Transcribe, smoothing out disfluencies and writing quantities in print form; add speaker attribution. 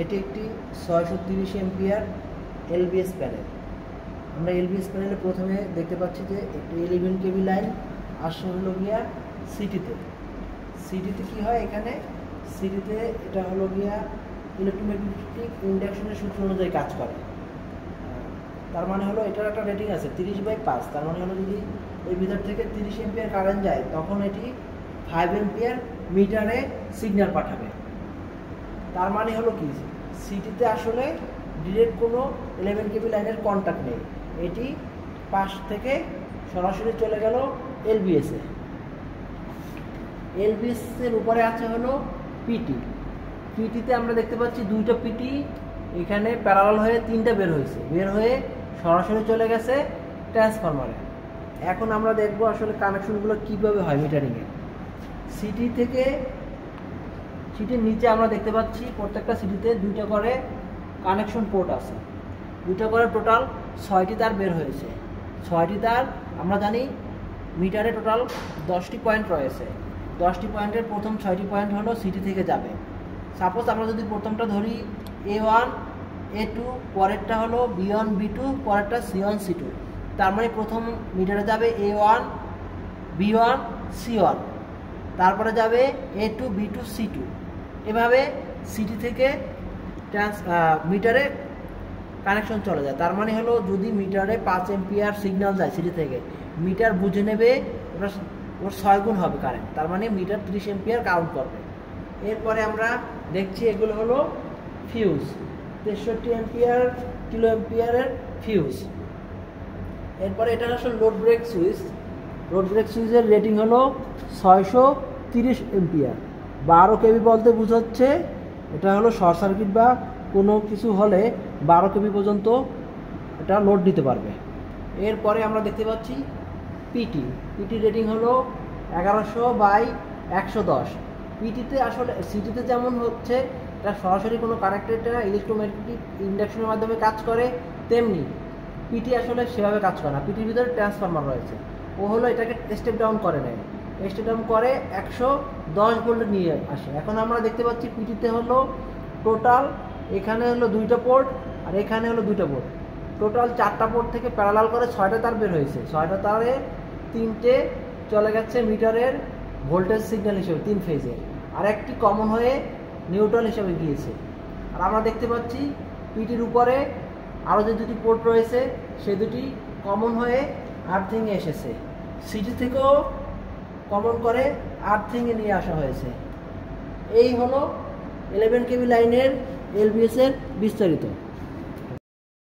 Speaker 1: এটি একটি 630 ampere lbs panel. আমরা এলবিএস প্যানেলে প্রথমে দেখতে পাচ্ছি যে একটি 11 কেবি লাইন আসছে হলো গিয়া সিটিতে। সিটিতে কি হয়, এখানে সিটিতে এটা হলো গিয়া ইলেকট্রোম্যাগনেটিক ইন্ডাকশনের সূত্র অনুযায়ী কাজ করে। তার মানে হলো এটার একটা রেটিং আছে 30/5। তার মানে হলো যদি এর ভিতর থেকে 30 এম্পিয়ার কারেন্ট যায় তখন এটি 5 এম্পিয়ার মিটারে সিগন্যাল পাঠাবে। তার মানে হলো কি, সিটিতে আসলে ডিরেক্ট কোনো 11 কেবি লাইনের কন্ট্যাক্ট নেই, এটি পাশ থেকে সরাসরি চলে গেল এলবিএসে। এলবিএসের উপরে আছে হলো পিটি। পিটিতে আমরা দেখতে পাচ্ছি দুইটা পিটি এখানে প্যারালাল হয়ে তিনটা বের হয়ে সরাসরি চলে গেছে ট্রান্সফরমারে। এখন আমরা দেখব আসলে কানেকশনগুলো কীভাবে হয় মিটারিংয়ে। সিটির নিচে আমরা দেখতে পাচ্ছি প্রত্যেকটা সিটিতে দুইটা করে কানেকশন পোর্ট আছে, দুইটা করে টোটাল 6টি তার বের হয়েছে। 6টি তার আমরা জানি মিটারে টোটাল 10টি পয়েন্ট রয়েছে। 10টি পয়েন্টের প্রথম 6টি পয়েন্ট হলো সিটি থেকে যাবে। সাপোজ আমরা যদি প্রথমটা ধরি A1 A2, পরেরটা হলো B1 B2, পরেরটা C1 C2। তার মানে প্রথম মিটারে যাবে A1 B1 C1, তারপরে যাবে A2 B2 C2। এভাবে সিটি থেকে মিটারে কানেকশন চলে যায়। তার মানে হলো যদি মিটারে 5 এম্পিয়ার সিগন্যাল যায় সিটি থেকে, মিটার বুঝে নেবে ওর 6 গুণ হবে কারেন্ট। তার মানে মিটার 30 এম্পিয়ার কাউন্ট করবে। এরপরে আমরা দেখছি এগুলো হলো ফিউজ, 63 এম্পিয়ার কিলো এম্পিয়ারের ফিউজ। এরপরে এটা আসলে load break switch. Load break সুইচের রেটিং হলো 630 এম্পিয়ার। 12 কেবি বলতে বোঝাচ্ছে এটা হলো শর্ট সার্কিট বা কোনো কিছু হলে 12 কেবি পর্যন্ত এটা লোড দিতে পারবে। এরপরে আমরা দেখতে পাচ্ছি পিটি রেটিং হলো 1100/110। পিটিতে আসলে সিটিতে যেমন হচ্ছে এটা সরাসরি কোনো কানেক্টেড ইলেকট্রোম্যাগনেটিক ইন্ডাকশনের মাধ্যমে কাজ করে, তেমনি পিটি আসলে সেভাবে কাজ করে না। পিটির ভিতরে ট্রান্সফরমার রয়েছে, ও হলো এটাকে স্টেপ ডাউন করে নেয়, স্টেপ ডাউন করে 110 ভোল্ট নিয়ে আসে। এখন আমরা দেখতে পাচ্ছি পিটিতে হলো টোটাল এখানে হলো 2টা পোর্ট আর এখানে হলো 2টা পোর্ট, টোটাল 4টা পোর্ট থেকে প্যারালাল করে 6টা তার বের হয়েছে। 6টা তারে 3টে চলে গেছে মিটারের ভোল্টেজ সিগন্যাল হিসেবে 3 ফেজের, আর একটি কমন হয়ে নিউট্রাল হিসেবে গিয়েছে। আর আমরা দেখতে পাচ্ছি পিটির উপরে আরও যে 2টি পোর্ট রয়েছে সে 2টি কমন হয়ে আর্থিংয়ে এসেছে। সিটি থেকেও কমন করে আর্থিংয়ে নিয়ে আসা হয়েছে। এই হলো 11 কেবি লাইনের এলবিএস এর বিস্তারিত।